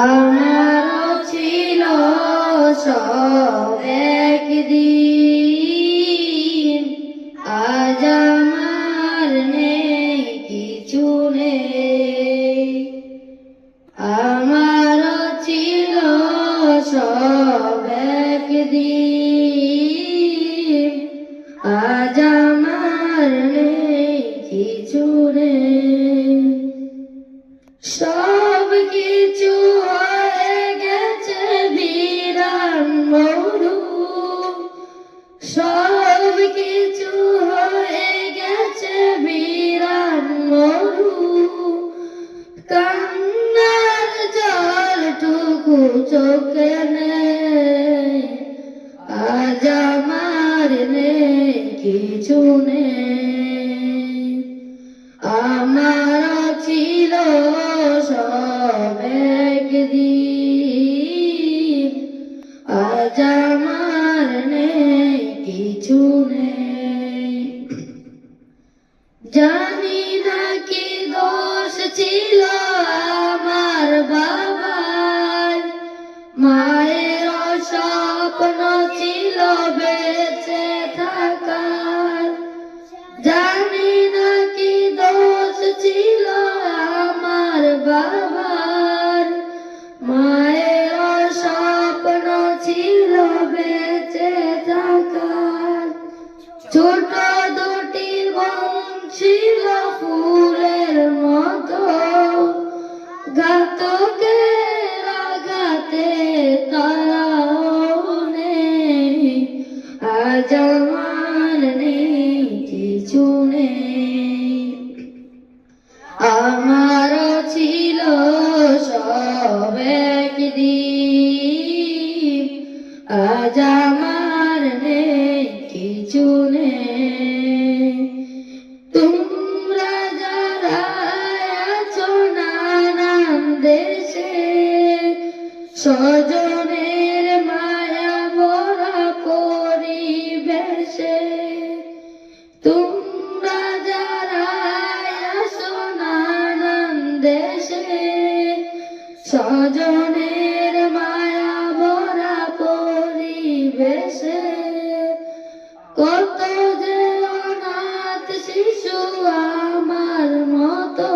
আমারও ছিল সব একদিন, আজ আমার নেই কিছু নেই। আমারও ছিল সব একদিন, আজ আমার নেই কিছু নেই। সব কিছু হয়ে গেছে বিরান মরু, সব কিছু হয়ে গেছে বিরান মরু। কান্নার জলটুকু চোখে নেই, আজ আমার নেই কিছু নেই। আমারও ছিল সব একদিন, আজ আমার নেই কিছু নেই। জানি না কি দোষ ছিল আমার বাবার, মায়ের স্বপ্ন ছিল বেঁচে থাকার। জানি না কি দোষ ছিল আমার বাবার, মায়ের স্বপ্ন ছিল বেঁচে থাকার। ছোট দুটি বোন ছিল ফুলের মতো, ঘাতকের আঘাতে তারাও নেই, আজ আমার নেই কিছু নেই। আমারও ছিল সব একদিন, আজ আমার নেই কিছু নেই। তোমরা যারা আছো নানান দেশে, স্বজনের মায়া ভরা পরিবেশে, তোমরা যারা আছো নানান দেশে, স্বজনের মায়া ভরা পরিবেশে, কত যে অনাথ শিশু আমার মতো